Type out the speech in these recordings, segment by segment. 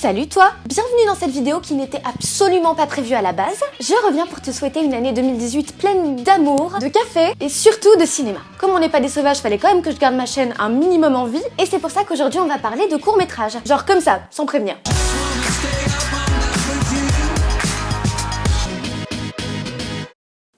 Salut toi! Bienvenue dans cette vidéo qui n'était absolument pas prévue à la base. Je reviens pour te souhaiter une année 2018 pleine d'amour, de café et surtout de cinéma. Comme on n'est pas des sauvages, fallait quand même que je garde ma chaîne un minimum en vie et c'est pour ça qu'aujourd'hui on va parler de courts-métrages. Genre comme ça, sans prévenir.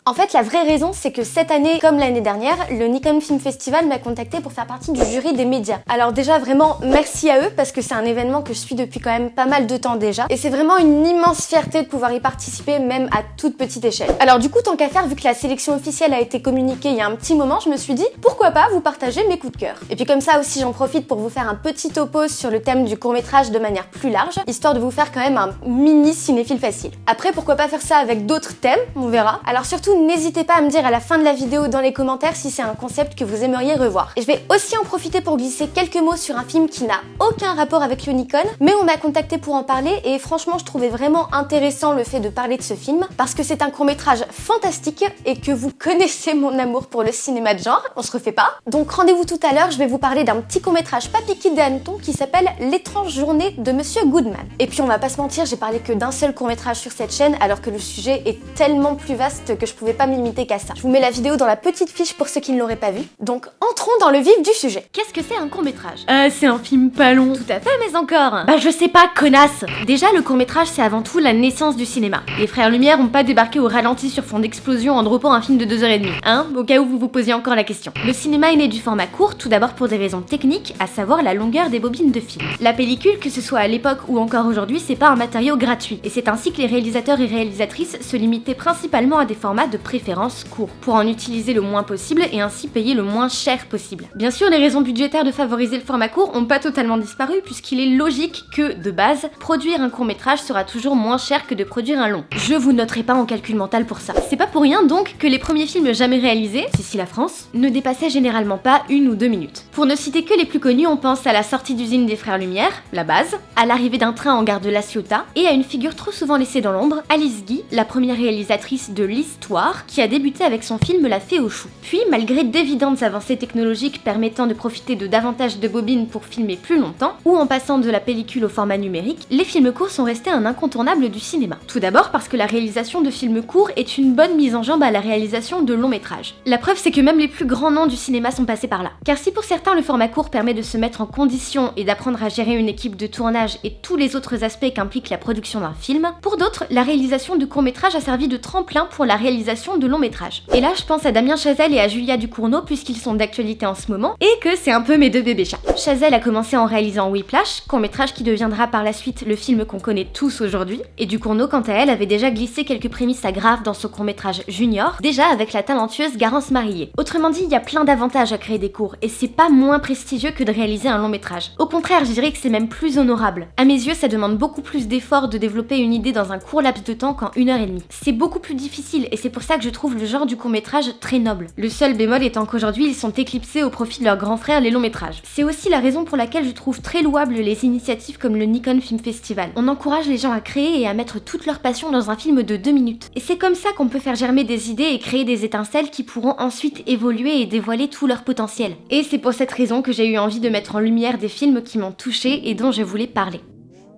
En fait, la vraie raison, c'est que cette année, comme l'année dernière, le Nikon Film Festival m'a contacté pour faire partie du jury des médias. Alors déjà, vraiment, merci à eux, parce que c'est un événement que je suis depuis quand même pas mal de temps déjà. Et c'est vraiment une immense fierté de pouvoir y participer, même à toute petite échelle. Alors du coup, tant qu'à faire, vu que la sélection officielle a été communiquée il y a un petit moment, je me suis dit, pourquoi pas vous partager mes coups de cœur. Et puis comme ça aussi, j'en profite pour vous faire un petit topo sur le thème du court-métrage de manière plus large, histoire de vous faire quand même un mini cinéphile facile. Après, pourquoi pas faire ça avec d'autres thèmes, on verra. Alors surtout, n'hésitez pas à me dire à la fin de la vidéo dans les commentaires si c'est un concept que vous aimeriez revoir. Et je vais aussi en profiter pour glisser quelques mots sur un film qui n'a aucun rapport avec le Nikon, mais on m'a contacté pour en parler et franchement je trouvais vraiment intéressant le fait de parler de ce film parce que c'est un court-métrage fantastique et que vous connaissez mon amour pour le cinéma de genre, on se refait pas. Donc rendez-vous tout à l'heure, je vais vous parler d'un petit court-métrage pas piqué des hannetons qui s'appelle L'étrange journée de Monsieur Goodman. Et puis on va pas se mentir, j'ai parlé que d'un seul court-métrage sur cette chaîne alors que le sujet est tellement plus vaste que je pouvais pas m'imiter qu'à ça. Je vous mets la vidéo dans la petite fiche pour ceux qui ne l'auraient pas vu. Donc entrons dans le vif du sujet. Qu'est-ce que c'est un court-métrage? C'est un film pas long. Tout à fait, mais encore. Bah je sais pas, connasse. Déjà, le court-métrage c'est avant tout la naissance du cinéma. Les frères Lumière ont pas débarqué au ralenti sur fond d'explosion en droppant un film de 2h30, hein, au cas où vous vous posiez encore la question. Le cinéma est né du format court, tout d'abord pour des raisons techniques, à savoir la longueur des bobines de film. La pellicule, que ce soit à l'époque ou encore aujourd'hui, c'est pas un matériau gratuit. Et c'est ainsi que les réalisateurs et réalisatrices se limitaient principalement à des formats de préférence courts, pour en utiliser le moins possible et ainsi payer le moins cher possible. Bien sûr, les raisons budgétaires de favoriser le format court ont pas totalement disparu puisqu'il est logique que, de base, produire un court-métrage sera toujours moins cher que de produire un long. Je vous noterai pas en calcul mental pour ça. C'est pas pour rien donc que les premiers films jamais réalisés, Sissi la France, ne dépassaient généralement pas 1 ou 2 minutes. Pour ne citer que les plus connus, on pense à la sortie d'usine des frères Lumière, la base, à l'arrivée d'un train en gare de La Ciotat et à une figure trop souvent laissée dans l'ombre, Alice Guy, la première réalisatrice de l'histoire, qui a débuté avec son film La Fée aux choux. Puis, malgré d'évidentes avancées technologiques permettant de profiter de davantage de bobines pour filmer plus longtemps, ou en passant de la pellicule au format numérique, les films courts sont restés un incontournable du cinéma. Tout d'abord parce que la réalisation de films courts est une bonne mise en jambe à la réalisation de longs métrages. La preuve c'est que même les plus grands noms du cinéma sont passés par là. Car si pour certains le format court permet de se mettre en condition et d'apprendre à gérer une équipe de tournage et tous les autres aspects qu'implique la production d'un film, pour d'autres, la réalisation de courts-métrages a servi de tremplin pour la réalisation de longs métrages. Et là, je pense à Damien Chazelle et à Julia Ducournau puisqu'ils sont d'actualité en ce moment et que c'est un peu mes deux bébés chats. Chazelle a commencé en réalisant Whiplash, court-métrage qui deviendra par la suite le film qu'on connaît tous aujourd'hui, et Ducournau quant à elle avait déjà glissé quelques prémices à Grave dans son court-métrage Junior, déjà avec la talentueuse Garance Marillier. Autrement dit, il y a plein d'avantages à créer des courts et c'est pas moins prestigieux que de réaliser un long métrage. Au contraire, je dirais que c'est même plus honorable. À mes yeux, ça demande beaucoup plus d'efforts de développer une idée dans un court laps de temps qu'en 1h30. C'est beaucoup plus difficile et c'est pour ça que je trouve le genre du court-métrage très noble. Le seul bémol étant qu'aujourd'hui ils sont éclipsés au profit de leurs grands frères les longs métrages. C'est aussi la raison pour laquelle je trouve très louable les initiatives comme le Nikon Film Festival. On encourage les gens à créer et à mettre toute leur passion dans un film de 2 minutes. Et c'est comme ça qu'on peut faire germer des idées et créer des étincelles qui pourront ensuite évoluer et dévoiler tout leur potentiel. Et c'est pour cette raison que j'ai eu envie de mettre en lumière des films qui m'ont touchée et dont je voulais parler.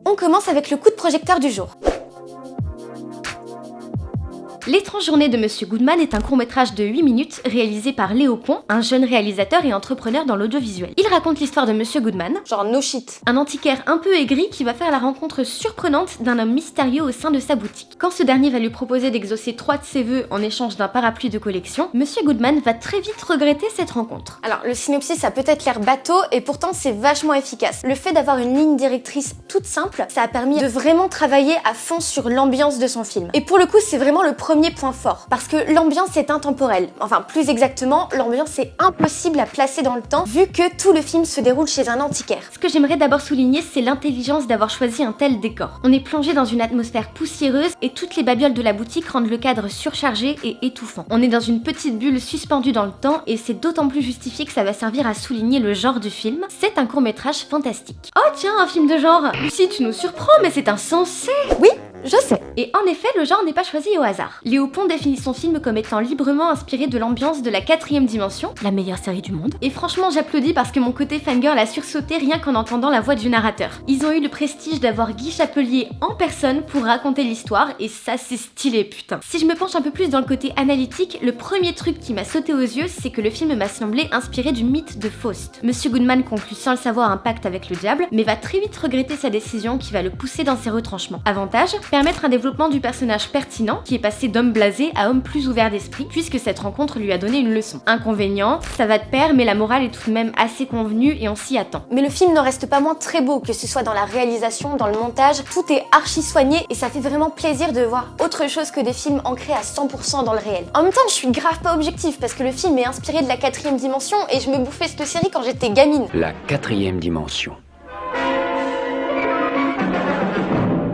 On commence avec le coup de projecteur du jour. L'étrange journée de Monsieur Goodman est un court-métrage de 8 minutes réalisé par Léo Pont, un jeune réalisateur et entrepreneur dans l'audiovisuel. Il raconte l'histoire de Monsieur Goodman, Genre no shit. un antiquaire un peu aigri qui va faire la rencontre surprenante d'un homme mystérieux au sein de sa boutique. Quand ce dernier va lui proposer d'exaucer 3 de ses vœux en échange d'un parapluie de collection, Monsieur Goodman va très vite regretter cette rencontre. Alors le synopsis a peut-être l'air bateau et pourtant c'est vachement efficace. Le fait d'avoir une ligne directrice toute simple, ça a permis de vraiment travailler à fond sur l'ambiance de son film. Et pour le coup c'est vraiment le premier point fort, parce que l'ambiance est intemporelle. Enfin, plus exactement, l'ambiance est impossible à placer dans le temps, vu que tout le film se déroule chez un antiquaire. Ce que j'aimerais d'abord souligner, c'est l'intelligence d'avoir choisi un tel décor. On est plongé dans une atmosphère poussiéreuse et toutes les babioles de la boutique rendent le cadre surchargé et étouffant. On est dans une petite bulle suspendue dans le temps et c'est d'autant plus justifié que ça va servir à souligner le genre du film. C'est un court-métrage fantastique. Oh tiens, un film de genre! Lucie, tu nous surprends, mais c'est insensé! Oui, Je sais. Et en effet, le genre n'est pas choisi au hasard. Léo Pont définit son film comme étant librement inspiré de l'ambiance de la 4ème dimension, la meilleure série du monde. Et franchement, j'applaudis parce que mon côté fangirl a sursauté rien qu'en entendant la voix du narrateur. Ils ont eu le prestige d'avoir Guy Chapelier en personne pour raconter l'histoire, et ça c'est stylé, putain. Si je me penche un peu plus dans le côté analytique, le premier truc qui m'a sauté aux yeux, c'est que le film m'a semblé inspiré du mythe de Faust. Monsieur Goodman conclut sans le savoir un pacte avec le diable, mais va très vite regretter sa décision qui va le pousser dans ses retranchements. Avantage, permettre un développement du personnage pertinent, qui est passé d'homme blasé à homme plus ouvert d'esprit, puisque cette rencontre lui a donné une leçon. Inconvénient, ça va de pair, mais la morale est tout de même assez convenue et on s'y attend. Mais le film n'en reste pas moins très beau, que ce soit dans la réalisation, dans le montage, tout est archi soigné et ça fait vraiment plaisir de voir autre chose que des films ancrés à 100% dans le réel. En même temps, je suis grave pas objective parce que le film est inspiré de la 4ème dimension et je me bouffais cette série quand j'étais gamine. La 4ème dimension.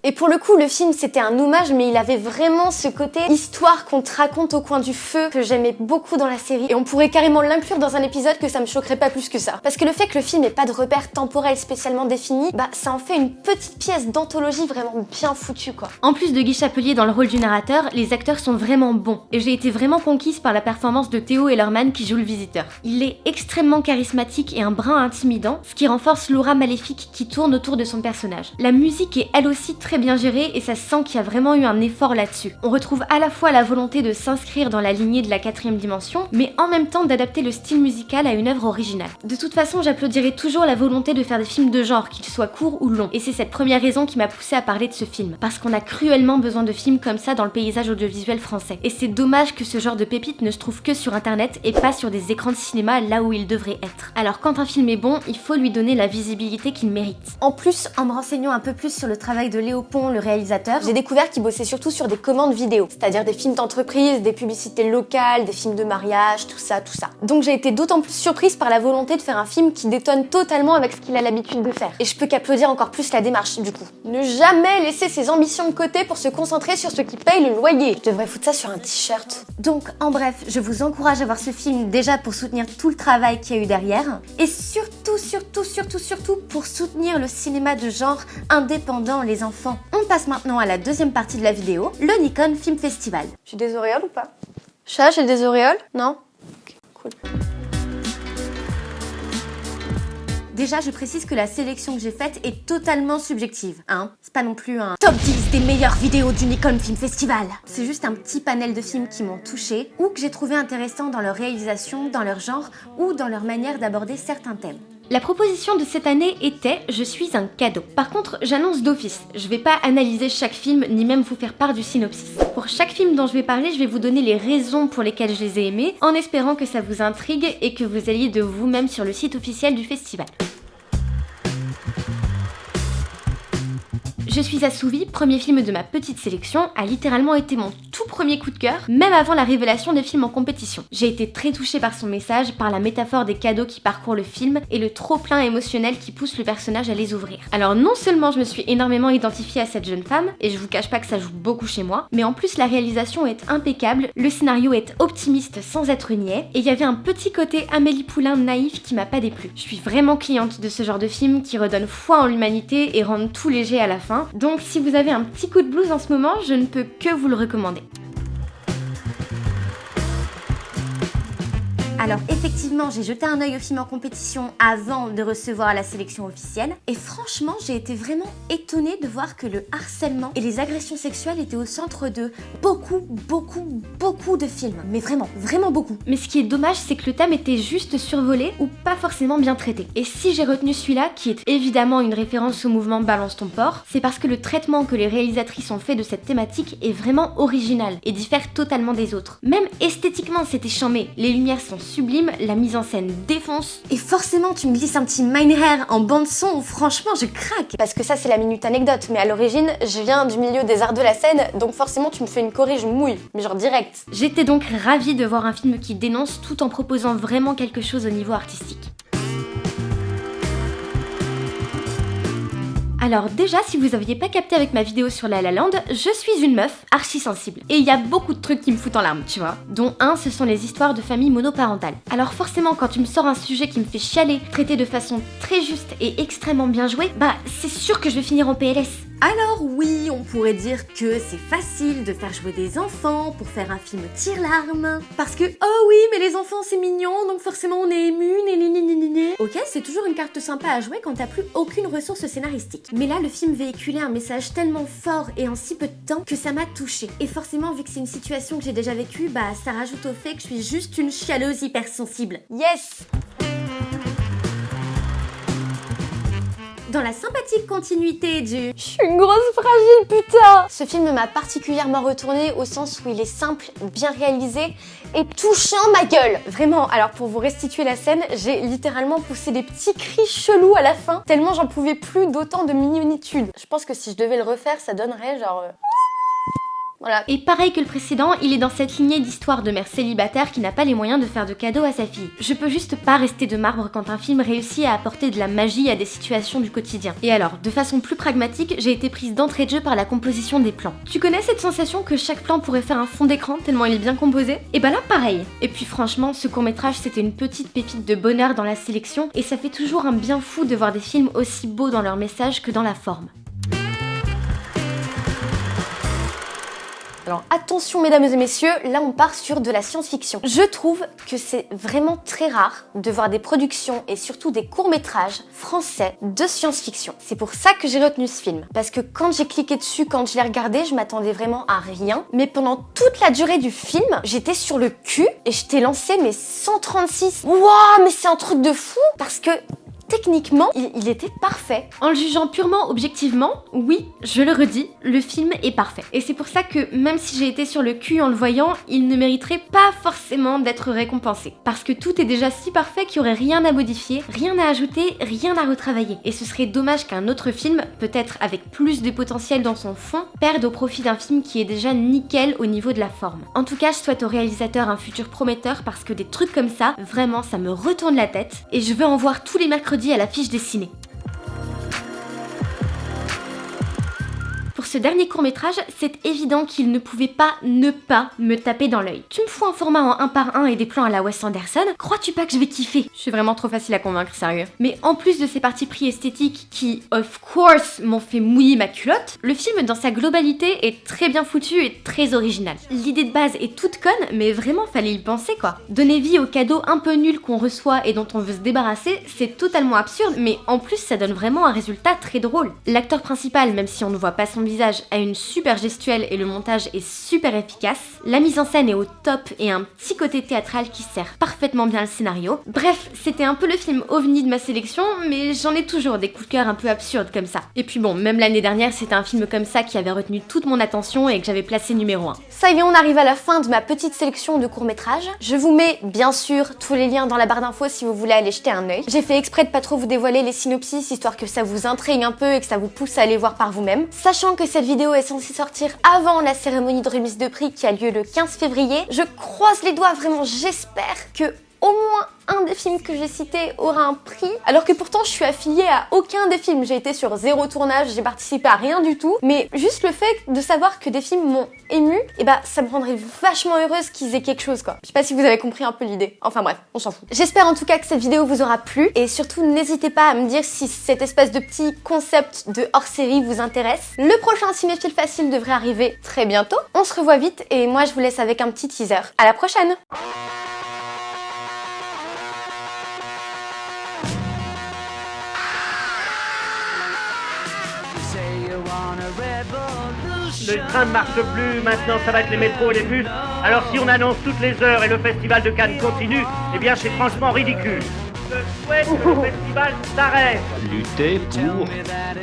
Et pour le coup, le film c'était un hommage, mais il avait vraiment ce côté histoire qu'on te raconte au coin du feu que j'aimais beaucoup dans la série. Et on pourrait carrément l'inclure dans un épisode que ça me choquerait pas plus que ça. Parce que le fait que le film ait pas de repères temporels spécialement définis, bah ça en fait une petite pièce d'anthologie vraiment bien foutue quoi. En plus de Guy Chapelier dans le rôle du narrateur, les acteurs sont vraiment bons. Et j'ai été vraiment conquise par la performance de Théo Ellerman qui joue le visiteur. Il est extrêmement charismatique et un brin intimidant, ce qui renforce l'aura maléfique qui tourne autour de son personnage. La musique est elle aussi très bien gérée et ça se sent qu'il y a vraiment eu un effort là-dessus. On retrouve à la fois la volonté de s'inscrire dans la lignée de la 4ème dimension, mais en même temps d'adapter le style musical à une œuvre originale. De toute façon, j'applaudirai toujours la volonté de faire des films de genre, qu'ils soient courts ou longs. Et c'est cette première raison qui m'a poussée à parler de ce film. Parce qu'on a cruellement besoin de films comme ça dans le paysage audiovisuel français. Et c'est dommage que ce genre de pépite ne se trouve que sur internet et pas sur des écrans de cinéma là où il devrait être. Alors quand un film est bon, il faut lui donner la visibilité qu'il mérite. En plus, en me renseignant un peu plus sur le travail de Léo Pont, le réalisateur, j'ai découvert qu'il bossait surtout sur des commandes vidéo, c'est-à-dire des films d'entreprise, des publicités locales, des films de mariage, tout ça. Donc j'ai été d'autant plus surprise par la volonté de faire un film qui détonne totalement avec ce qu'il a l'habitude de faire. Et je peux qu'applaudir encore plus la démarche, du coup. Ne jamais laisser ses ambitions de côté pour se concentrer sur ce qui paye le loyer. Je devrais foutre ça sur un t-shirt. Donc, en bref, je vous encourage à voir ce film déjà pour soutenir tout le travail qu'il y a eu derrière, et surtout pour soutenir le cinéma de genre indépendant, les enfants. On passe maintenant à la deuxième partie de la vidéo, le Nikon Film Festival. J'ai des auréoles ou pas? Chat, j'ai des auréoles? Non? Ok, cool. Déjà, je précise que la sélection que j'ai faite est totalement subjective, hein. C'est pas non plus un top 10 des meilleures vidéos du Nikon Film Festival. C'est juste un petit panel de films qui m'ont touchée ou que j'ai trouvé intéressants dans leur réalisation, dans leur genre ou dans leur manière d'aborder certains thèmes. La proposition de cette année était « Je suis un cadeau ». Par contre, j'annonce d'office, je vais pas analyser chaque film ni même vous faire part du synopsis. Pour chaque film dont je vais parler, je vais vous donner les raisons pour lesquelles je les ai aimés, en espérant que ça vous intrigue et que vous alliez de vous-même sur le site officiel du festival. Je suis assouvie, premier film de ma petite sélection, a littéralement été mon tout premier coup de cœur, même avant la révélation des films en compétition. J'ai été très touchée par son message, par la métaphore des cadeaux qui parcourent le film et le trop-plein émotionnel qui pousse le personnage à les ouvrir. Alors non seulement je me suis énormément identifiée à cette jeune femme, et je vous cache pas que ça joue beaucoup chez moi, mais en plus la réalisation est impeccable, le scénario est optimiste sans être niais, et il y avait un petit côté Amélie Poulain naïf qui m'a pas déplu. Je suis vraiment cliente de ce genre de film qui redonne foi en l'humanité et rend tout léger à la fin. Donc si vous avez un petit coup de blues en ce moment, je ne peux que vous le recommander. Alors effectivement, j'ai jeté un œil au film en compétition avant de recevoir la sélection officielle et franchement, j'ai été vraiment étonnée de voir que le harcèlement et les agressions sexuelles étaient au centre de beaucoup de films. Mais vraiment beaucoup. Mais ce qui est dommage, c'est que le thème était juste survolé ou pas forcément bien traité. Et si j'ai retenu celui-là, qui est évidemment une référence au mouvement Balance ton porc, c'est parce que le traitement que les réalisatrices ont fait de cette thématique est vraiment original et diffère totalement des autres. Même esthétiquement, c'était charmé. Les lumières sont sublime, la mise en scène défonce. Et forcément, tu me glisses un petit Mindhair en bande-son où franchement je craque. Parce que ça, c'est la minute anecdote. Mais à l'origine, je viens du milieu des arts de la scène, donc forcément, tu me fais une corrige mouille. Mais genre direct. J'étais donc ravie de voir un film qui dénonce tout en proposant vraiment quelque chose au niveau artistique. Alors déjà, si vous aviez pas capté avec ma vidéo sur La La Land, je suis une meuf archi sensible. Et il y a beaucoup de trucs qui me foutent en larmes, tu vois. Dont un, ce sont les histoires de famille monoparentale. Alors forcément, quand tu me sors un sujet qui me fait chialer, traité de façon très juste et extrêmement bien jouée, bah c'est sûr que je vais finir en PLS. Alors oui, on pourrait dire que c'est facile de faire jouer des enfants pour faire un film tire-larme. Parce que, oh oui, mais les enfants c'est mignon, donc forcément on est ému, né. Ok, c'est toujours une carte sympa à jouer quand t'as plus aucune ressource scénaristique. Mais là, le film véhiculait un message tellement fort et en si peu de temps que ça m'a touchée. Et forcément, vu que c'est une situation que j'ai déjà vécue, bah ça rajoute au fait que je suis juste une chialeuse hypersensible. Yes! Dans la sympathique continuité du « Je suis une grosse fragile, putain !» Ce film m'a particulièrement retourné au sens où il est simple, bien réalisé et touchant ma gueule. Vraiment, alors pour vous restituer la scène, j'ai littéralement poussé des petits cris chelous à la fin, tellement j'en pouvais plus d'autant de mignonitude. Je pense que si je devais le refaire, ça donnerait genre... Voilà. Et pareil que le précédent, il est dans cette lignée d'histoire de mère célibataire qui n'a pas les moyens de faire de cadeaux à sa fille. Je peux juste pas rester de marbre quand un film réussit à apporter de la magie à des situations du quotidien. Et alors, de façon plus pragmatique, j'ai été prise d'entrée de jeu par la composition des plans. Tu connais cette sensation que chaque plan pourrait faire un fond d'écran tellement il est bien composé? Et bah là, pareil. Et puis franchement, ce court-métrage, c'était une petite pépite de bonheur dans la sélection, et ça fait toujours un bien fou de voir des films aussi beaux dans leur message que dans la forme. Alors attention mesdames et messieurs, là on part sur de la science-fiction. Je trouve que c'est vraiment très rare de voir des productions et surtout des courts-métrages français de science-fiction. C'est pour ça que j'ai retenu ce film. Parce que quand j'ai cliqué dessus, quand je l'ai regardé, je m'attendais vraiment à rien. Mais pendant toute la durée du film, j'étais sur le cul et je t'ai lancé mes 136. Wouah, mais c'est un truc de fou! Parce que... techniquement, il était parfait. En le jugeant purement objectivement, oui, je le redis, le film est parfait. Et c'est pour ça que même si j'ai été sur le cul en le voyant, il ne mériterait pas forcément d'être récompensé. Parce que tout est déjà si parfait qu'il n'y aurait rien à modifier, rien à ajouter, rien à retravailler. Et ce serait dommage qu'un autre film, peut-être avec plus de potentiel dans son fond, perde au profit d'un film qui est déjà nickel au niveau de la forme. En tout cas, je souhaite au réalisateur un futur prometteur parce que des trucs comme ça, vraiment, ça me retourne la tête. Et je veux en voir tous les mercredis à l'affiche des ciné. Pour ce dernier court-métrage, c'est évident qu'il ne pouvait pas ne pas me taper dans l'œil. Tu me fous un format en 1 par 1 et des plans à la Wes Anderson, crois-tu pas que je vais kiffer? Je suis vraiment trop facile à convaincre, sérieux. Mais en plus de ces parties pris esthétiques qui, of course, m'ont fait mouiller ma culotte, le film dans sa globalité est très bien foutu et très original. L'idée de base est toute conne, mais vraiment fallait y penser quoi. Donner vie aux cadeaux un peu nuls qu'on reçoit et dont on veut se débarrasser, c'est totalement absurde, mais en plus ça donne vraiment un résultat très drôle. L'acteur principal, même si on ne voit pas son visage, a une super gestuelle et le montage est super efficace. La mise en scène est au top et un petit côté théâtral qui sert parfaitement bien le scénario. Bref, c'était un peu le film ovni de ma sélection, mais j'en ai toujours des coups de cœur un peu absurdes comme ça. Et puis bon, même l'année dernière, c'était un film comme ça qui avait retenu toute mon attention et que j'avais placé numéro 1. Ça y est, on arrive à la fin de ma petite sélection de courts-métrages. Je vous mets bien sûr tous les liens dans la barre d'infos si vous voulez aller jeter un œil. J'ai fait exprès de pas trop vous dévoiler les synopsis, histoire que ça vous intrigue un peu et que ça vous pousse à aller voir par vous-même. Sachant que cette vidéo est censée sortir avant la cérémonie de remise de prix qui a lieu le 15 février. Je croise les doigts, vraiment, j'espère que au moins un des films que j'ai cités aura un prix, alors que pourtant je suis affiliée à aucun des films. J'ai été sur 0 tournage, j'ai participé à rien du tout, mais juste le fait de savoir que des films m'ont émue, et bah ça me rendrait vachement heureuse qu'ils aient quelque chose quoi. Je sais pas si vous avez compris un peu l'idée. Enfin bref, on s'en fout. J'espère en tout cas que cette vidéo vous aura plu, et surtout n'hésitez pas à me dire si cette espèce de petit concept de hors-série vous intéresse. Le prochain Cinéphile Facile devrait arriver très bientôt. On se revoit vite, et moi je vous laisse avec un petit teaser. À la prochaine! Le train ne marche plus, maintenant ça va être les métros et les bus. Alors si on annonce toutes les heures et le festival de Cannes continue, eh bien c'est franchement ridicule. Je souhaite que le festival s'arrête. Lutter pour,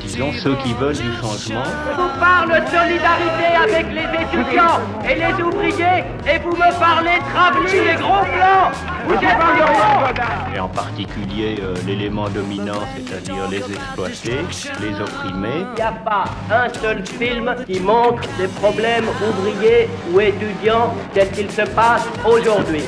disons, ceux qui veulent du changement. Je vous parle de solidarité avec les étudiants et les ouvriers, et vous me parlez de travelling et gros plans. Vous êtes rien. Et en particulier l'élément dominant, c'est-à-dire les exploités, les opprimés. Il n'y a pas un seul film qui montre des problèmes ouvriers ou étudiants tels qu'ils se passent aujourd'hui.